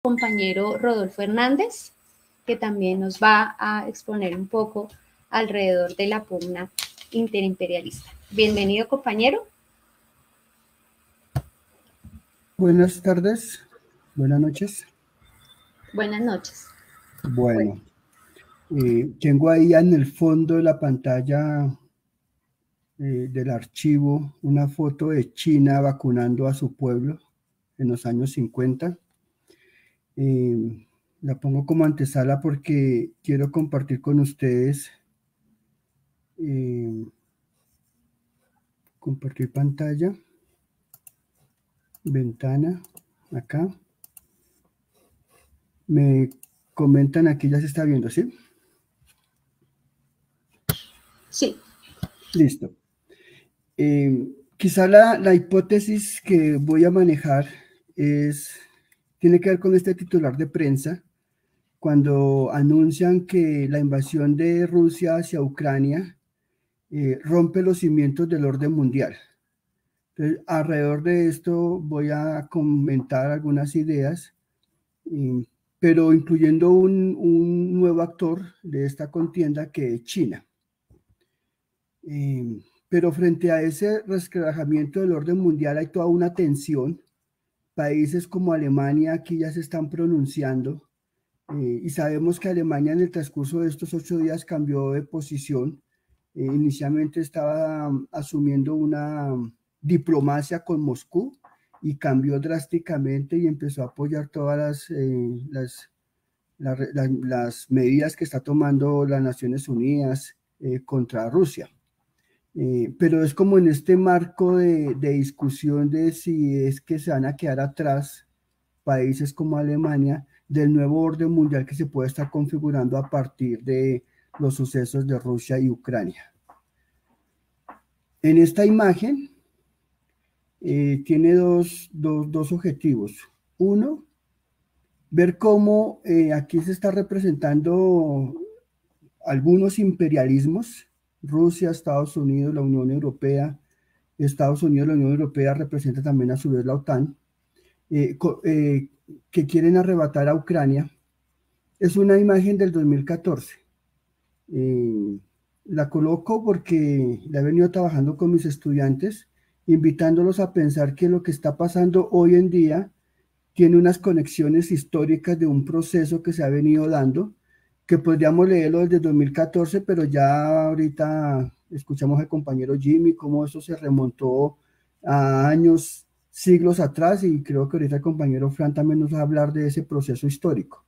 Compañero Rodolfo Hernández, que también nos va a exponer un poco alrededor de la pugna interimperialista. Bienvenido, compañero. Buenas tardes, buenas noches. Buenas noches. Bueno, tengo ahí en el fondo de la pantalla del archivo una foto de China vacunando a su pueblo en los años 50. La pongo como antesala porque quiero compartir con ustedes, compartir pantalla, ventana, acá. Me comentan aquí, ya se está viendo, ¿sí? Sí. Listo. Quizá la hipótesis que voy a manejar tiene que ver con este titular de prensa, cuando anuncian que la invasión de Rusia hacia Ucrania rompe los cimientos del orden mundial. Entonces, alrededor de esto voy a comentar algunas ideas, pero incluyendo un nuevo actor de esta contienda, que es China. Pero frente a ese resquebrajamiento del orden mundial hay toda una tensión. Países como Alemania aquí ya se están pronunciando, y sabemos que Alemania en el transcurso de estos 8 días cambió de posición. Inicialmente estaba asumiendo una diplomacia con Moscú y cambió drásticamente y empezó a apoyar todas las medidas que está tomando las Naciones Unidas contra Rusia. Pero es como en este marco de discusión de si es que se van a quedar atrás países como Alemania del nuevo orden mundial que se puede estar configurando a partir de los sucesos de Rusia y Ucrania. En esta imagen tiene dos objetivos. Uno, ver cómo aquí se está representando algunos imperialismos: Rusia, Estados Unidos, la Unión Europea. Estados Unidos, la Unión Europea representa también a su vez la OTAN, que quieren arrebatar a Ucrania. Es una imagen del 2014. La coloco porque la he venido trabajando con mis estudiantes, invitándolos a pensar que lo que está pasando hoy en día tiene unas conexiones históricas de un proceso que se ha venido dando, que podríamos leerlo desde 2014, pero ya ahorita escuchamos al compañero Jimmy cómo eso se remontó a años, siglos atrás, y creo que ahorita el compañero Fran también nos va a hablar de ese proceso histórico.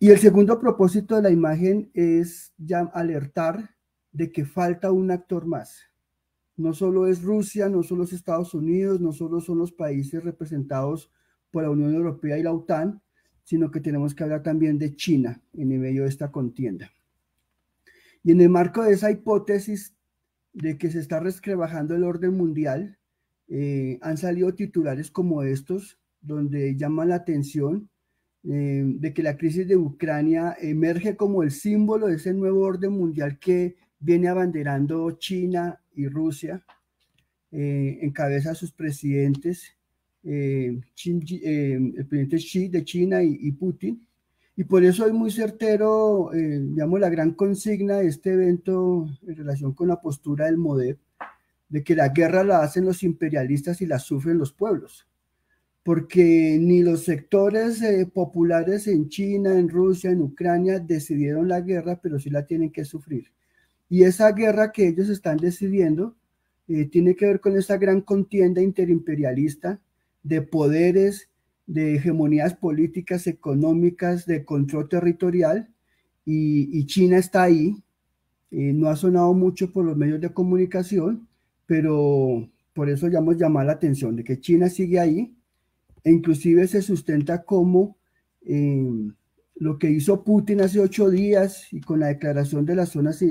Y el segundo propósito de la imagen es ya alertar de que falta un actor más. No solo es Rusia, no solo es Estados Unidos, no solo son los países representados por la Unión Europea y la OTAN, sino que tenemos que hablar también de China en el medio de esta contienda. Y en el marco de esa hipótesis de que se está resquebrajando el orden mundial, han salido titulares como estos, donde llaman la atención de que la crisis de Ucrania emerge como el símbolo de ese nuevo orden mundial que viene abanderando China y Rusia, encabeza a sus presidentes, el presidente Xi de China y Putin. Y por eso es muy certero, digamos, la gran consigna de este evento en relación con la postura del MODEP, de que la guerra la hacen los imperialistas y la sufren los pueblos, porque ni los sectores populares en China, en Rusia, en Ucrania decidieron la guerra, pero sí la tienen que sufrir. Y esa guerra que ellos están decidiendo tiene que ver con esta gran contienda interimperialista de poderes, de hegemonías políticas, económicas, de control territorial, y China está ahí. No ha sonado mucho por los medios de comunicación, pero por eso ya hemos llamado la atención de que China sigue ahí, e inclusive se sustenta como lo que hizo Putin hace 8 días y con la declaración de las zonas,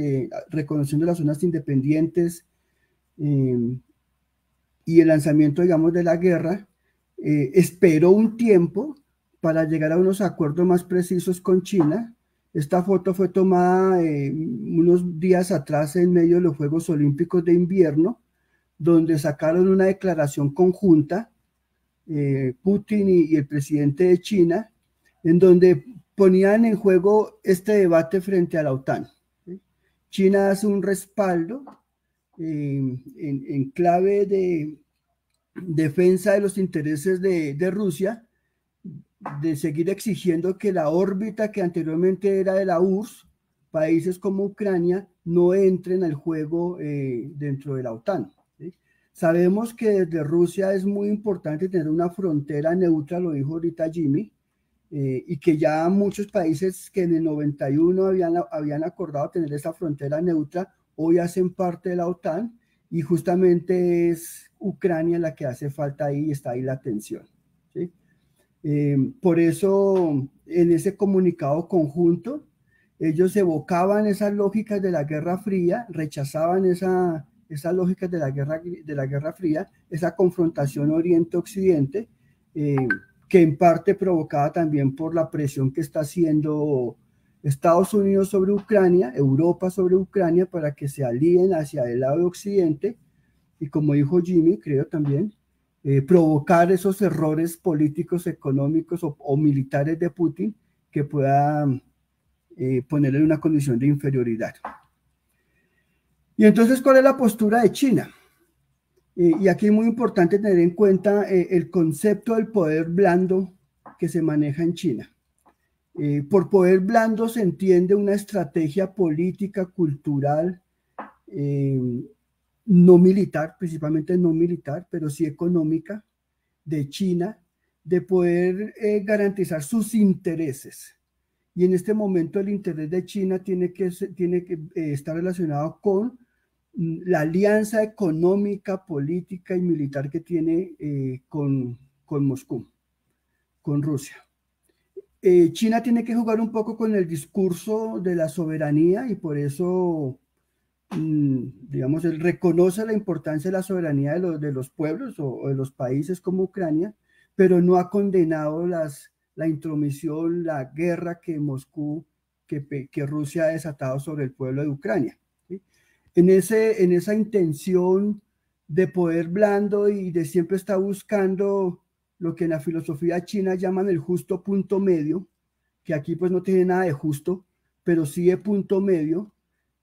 reconociendo las zonas independientes, y el lanzamiento, digamos, de la guerra, esperó un tiempo para llegar a unos acuerdos más precisos con China. Esta foto fue tomada unos días atrás en medio de los Juegos Olímpicos de Invierno, donde sacaron una declaración conjunta Putin y el presidente de China, en donde ponían en juego este debate frente a la OTAN. ¿Sí? China hace un respaldo en clave de defensa de los intereses de Rusia, de seguir exigiendo que la órbita que anteriormente era de la URSS, países como Ucrania, no entren al juego dentro de la OTAN. ¿Sí? Sabemos que desde Rusia es muy importante tener una frontera neutra, lo dijo ahorita Jimmy, y que ya muchos países que en el 91 habían acordado tener esa frontera neutra, hoy hacen parte de la OTAN, y justamente es Ucrania la que hace falta ahí, está ahí la tensión. ¿Sí? Por eso, en ese comunicado conjunto, ellos evocaban esas lógicas de la Guerra Fría, rechazaban esas lógicas de la Guerra Fría, esa confrontación Oriente-Occidente, que en parte provocada también por la presión que está haciendo Estados Unidos sobre Ucrania, Europa sobre Ucrania, para que se alíen hacia el lado de Occidente, y como dijo Jimmy, creo también, provocar esos errores políticos, económicos o militares de Putin que pueda ponerle en una condición de inferioridad. Y entonces, ¿cuál es la postura de China? Y aquí es muy importante tener en cuenta el concepto del poder blando que se maneja en China. Por poder blando se entiende una estrategia política, cultural, no militar, principalmente no militar, pero sí económica, de China, de poder garantizar sus intereses. Y en este momento el interés de China tiene que estar relacionado con la alianza económica, política y militar que tiene con Moscú, con Rusia. China tiene que jugar un poco con el discurso de la soberanía, y por eso digamos, él reconoce la importancia de la soberanía de los pueblos o de los países como Ucrania, pero no ha condenado la intromisión, la guerra que que Rusia ha desatado sobre el pueblo de Ucrania. ¿Sí? En esa intención de poder blando y de siempre estar buscando lo que en la filosofía china llaman el justo punto medio, que aquí pues no tiene nada de justo, pero sí de punto medio,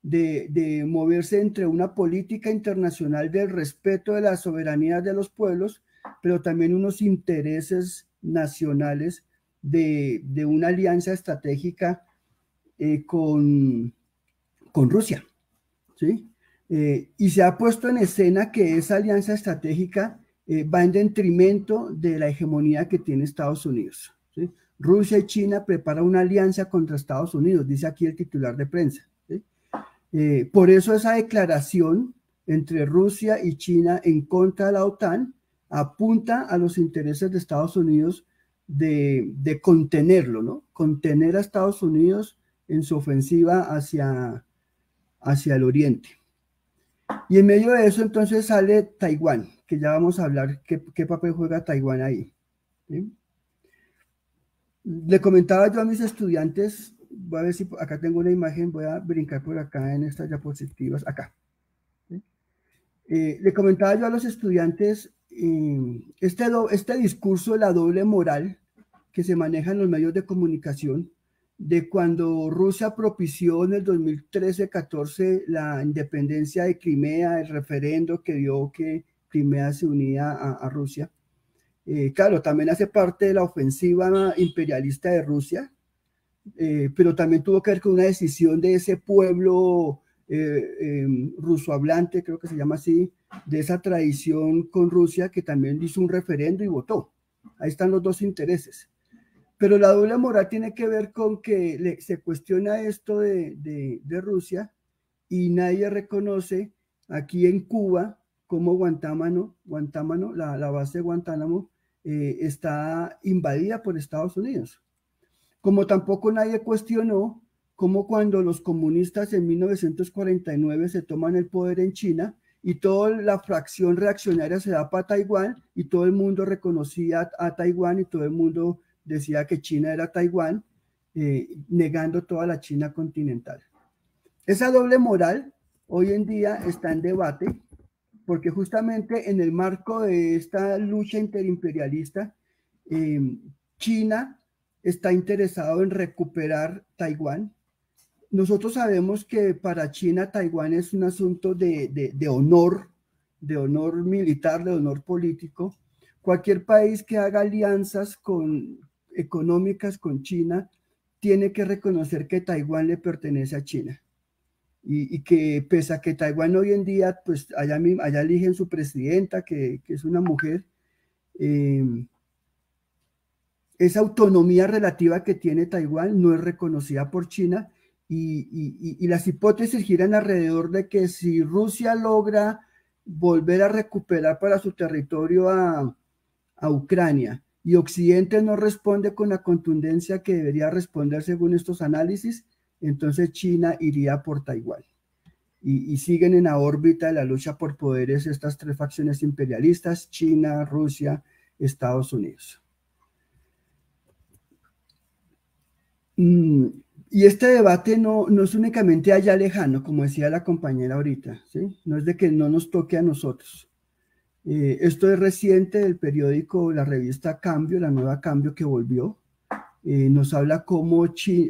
de moverse entre una política internacional del respeto de la soberanía de los pueblos, pero también unos intereses nacionales de una alianza estratégica con Rusia. ¿Sí? Y se ha puesto en escena que esa alianza estratégica va en detrimento de la hegemonía que tiene Estados Unidos. ¿Sí? Rusia y China preparan una alianza contra Estados Unidos, dice aquí el titular de prensa. ¿Sí? Por eso esa declaración entre Rusia y China en contra de la OTAN apunta a los intereses de Estados Unidos de contenerlo, ¿no? Contener a Estados Unidos en su ofensiva hacia el oriente. Y en medio de eso entonces sale Taiwán, que ya vamos a hablar qué papel juega Taiwán ahí. ¿Sí? Le comentaba yo a mis estudiantes, voy a ver si acá tengo una imagen, voy a brincar por acá en estas diapositivas, acá. ¿Sí? Le comentaba yo a los estudiantes este discurso de la doble moral que se maneja en los medios de comunicación, de cuando Rusia propició en el 2013-14 la independencia de Crimea, el referendo que dio que Crimea se unía a Rusia. Claro, también hace parte de la ofensiva imperialista de Rusia, pero también tuvo que ver con una decisión de ese pueblo rusohablante, creo que se llama así, de esa tradición con Rusia, que también hizo un referendo y votó. Ahí están los dos intereses. Pero la doble moral tiene que ver con que se cuestiona esto de Rusia y nadie reconoce aquí en Cuba como Guantánamo, la base de Guantánamo, está invadida por Estados Unidos. Como tampoco nadie cuestionó cómo cuando los comunistas en 1949 se toman el poder en China y toda la fracción reaccionaria se da para Taiwán y todo el mundo reconocía a Taiwán y todo el mundo decía que China era Taiwán, negando toda la China continental. Esa doble moral hoy en día está en debate porque justamente en el marco de esta lucha interimperialista, China está interesado en recuperar Taiwán. Nosotros sabemos que para China Taiwán es un asunto de honor militar, de honor político. Cualquier país que haga alianzas económicas con China tiene que reconocer que Taiwán le pertenece a China. Y que pese a que Taiwán hoy en día, pues allá eligen su presidenta, que es una mujer, esa autonomía relativa que tiene Taiwán no es reconocida por China, y las hipótesis giran alrededor de que si Rusia logra volver a recuperar para su territorio a Ucrania y Occidente no responde con la contundencia que debería responder según estos análisis, entonces China iría por Taiwán. Y siguen en la órbita de la lucha por poderes estas tres facciones imperialistas: China, Rusia, Estados Unidos. Y este debate no es únicamente allá lejano, como decía la compañera ahorita, ¿sí? No es de que no nos toque a nosotros. Esto es reciente del periódico, la revista Cambio, la nueva Cambio que volvió. Nos habla cómo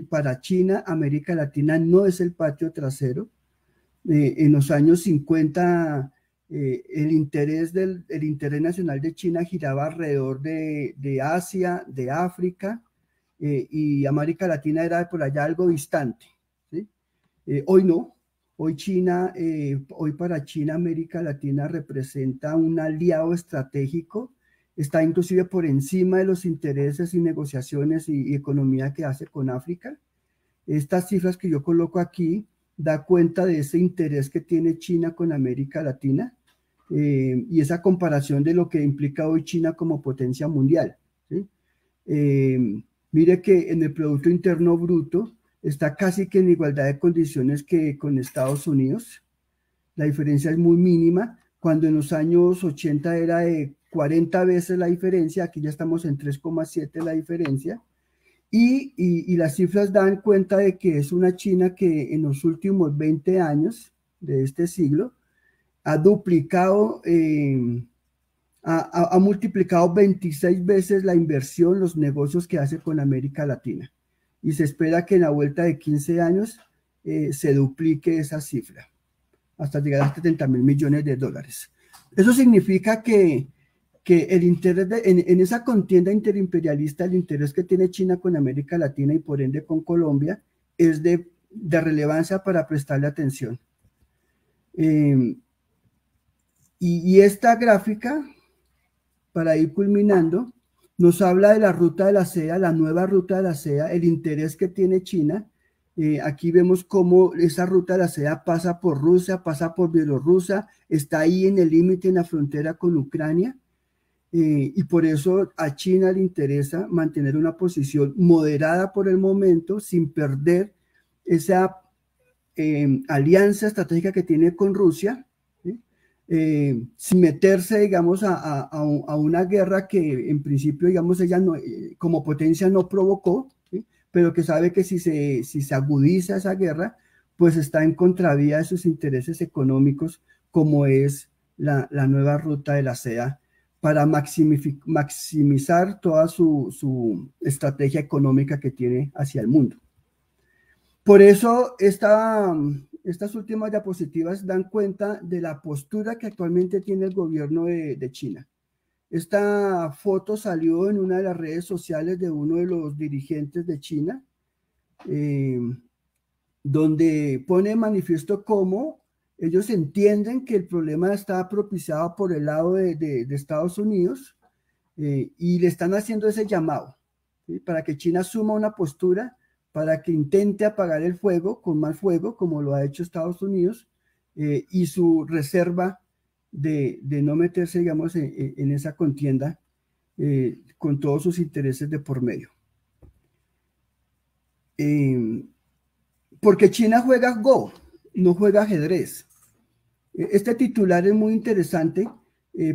para China, América Latina no es el patio trasero. En los años 50, el interés nacional de China giraba alrededor de Asia, de África, y América Latina era por allá algo distante, ¿sí? Hoy no, hoy para China América Latina representa un aliado estratégico, está inclusive por encima de los intereses y negociaciones y economía que hace con África. Estas cifras que yo coloco aquí da cuenta de ese interés que tiene China con América Latina, y esa comparación de lo que implica hoy China como potencia mundial, ¿sí? Mire que en el Producto Interno Bruto está casi que en igualdad de condiciones que con Estados Unidos. La diferencia es muy mínima. Cuando en los años 80 era de 40 veces la diferencia, aquí ya estamos en 3,7 la diferencia. Y las cifras dan cuenta de que es una China que en los últimos 20 años de este siglo ha duplicado, ha multiplicado 26 veces la inversión, los negocios que hace con América Latina. Y se espera que en la vuelta de 15 años se duplique esa cifra, hasta llegar a 70.000 millones de dólares. Eso significa que el interés en esa contienda interimperialista, el interés que tiene China con América Latina y por ende con Colombia es de relevancia para prestarle atención. Y esta gráfica, para ir culminando, nos habla de la ruta de la seda, la nueva ruta de la seda, el interés que tiene China. Aquí vemos cómo esa ruta de la seda pasa por Rusia, pasa por Bielorrusia, está ahí en el límite, en la frontera con Ucrania, y por eso a China le interesa mantener una posición moderada por el momento, sin perder esa alianza estratégica que tiene con Rusia, ¿sí? Sin meterse, digamos, a una guerra que en principio, digamos, ella no, como potencia no provocó, ¿sí? Pero que sabe que si se agudiza esa guerra, pues está en contravía de sus intereses económicos, como es la nueva ruta de la seda, para maximizar toda su estrategia económica que tiene hacia el mundo. Por eso estas últimas diapositivas dan cuenta de la postura que actualmente tiene el gobierno de China. Esta foto salió en una de las redes sociales de uno de los dirigentes de China, donde pone de manifiesto cómo ellos entienden que el problema está propiciado por el lado de Estados Unidos, y le están haciendo ese llamado, ¿sí? Para que China asuma una postura, para que intente apagar el fuego con más fuego, como lo ha hecho Estados Unidos, y su reserva de no meterse, digamos, en esa contienda con todos sus intereses de por medio. Porque China juega Go, no juega ajedrez. Este titular es muy interesante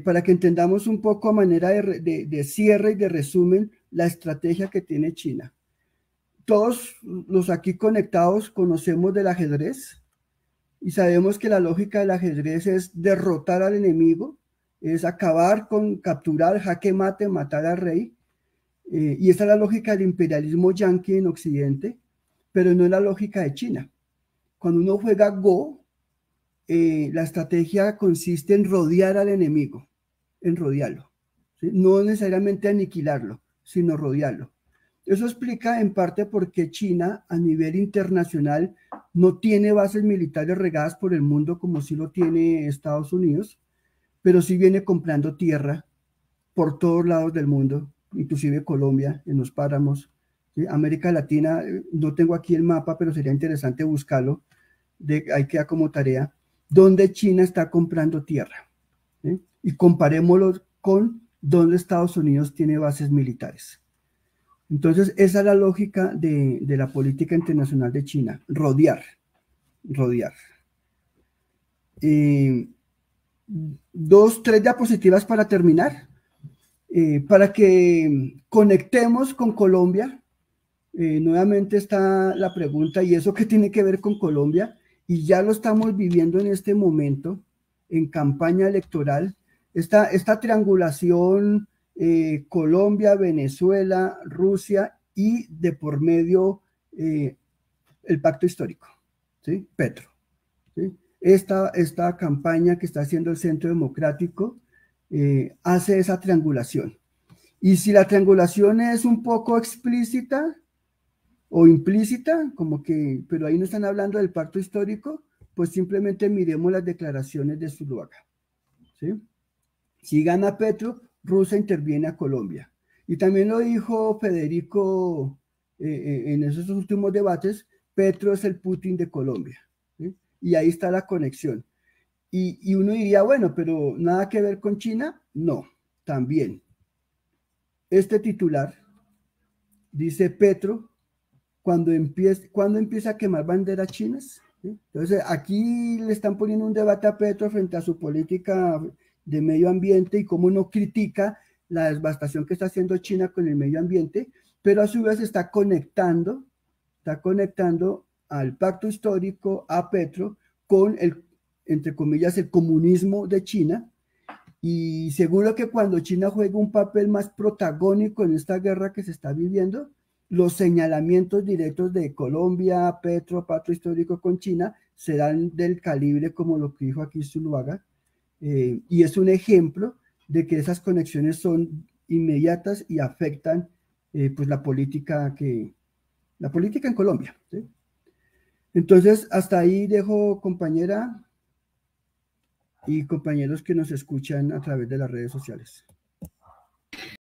para que entendamos un poco a manera de cierre y de resumen la estrategia que tiene China. Todos los aquí conectados conocemos del ajedrez. y sabemos que la lógica del ajedrez es derrotar al enemigo, es acabar con, capturar, jaque mate, matar al rey, y esa es la lógica del imperialismo yanqui en Occidente, pero no es la lógica de China. Cuando uno juega Go, la estrategia consiste en rodear al enemigo, en rodearlo, ¿sí? No necesariamente aniquilarlo, sino rodearlo. Eso explica en parte por qué China a nivel internacional no tiene bases militares regadas por el mundo como sí lo tiene Estados Unidos, pero sí viene comprando tierra por todos lados del mundo, inclusive Colombia, en los páramos. ¿Sí? América Latina, no tengo aquí el mapa, pero sería interesante buscarlo, ahí queda como tarea, donde China está comprando tierra. ¿Sí? Y comparémoslo con donde Estados Unidos tiene bases militares. Entonces, esa es la lógica de la política internacional de China, rodear, rodear. Dos, tres diapositivas para terminar, para que conectemos con Colombia. Nuevamente está la pregunta, ¿y eso qué tiene que ver con Colombia? Y ya lo estamos viviendo en este momento, en campaña electoral, esta triangulación Colombia, Venezuela, Rusia y de por medio el pacto histórico, ¿sí? Petro. ¿Sí? Esta campaña que está haciendo el Centro Democrático hace esa triangulación. Y si la triangulación es un poco explícita o implícita, como que, pero ahí no están hablando del pacto histórico, pues simplemente miremos las declaraciones de Zuluaga. ¿Sí? Si gana Petro, Rusia interviene a Colombia. Y también lo dijo Federico en esos últimos debates, Petro es el Putin de Colombia. ¿Sí? Y ahí está la conexión. Y uno diría, bueno, pero nada que ver con China. No, también. Este titular dice Petro cuando empieza a quemar banderas chinas. ¿Sí? Entonces, aquí le están poniendo un debate a Petro frente a su política de medio ambiente y cómo no critica la devastación que está haciendo China con el medio ambiente, pero a su vez está conectando al pacto histórico, a Petro, con el, entre comillas, el comunismo de China. Y seguro que cuando China juega un papel más protagónico en esta guerra que se está viviendo, los señalamientos directos de Colombia, Petro, pacto histórico con China, serán del calibre como lo que dijo aquí Zuluaga. Y es un ejemplo de que esas conexiones son inmediatas y afectan pues la política en Colombia. ¿Sí? Entonces, hasta ahí dejo, compañera y compañeros que nos escuchan a través de las redes sociales.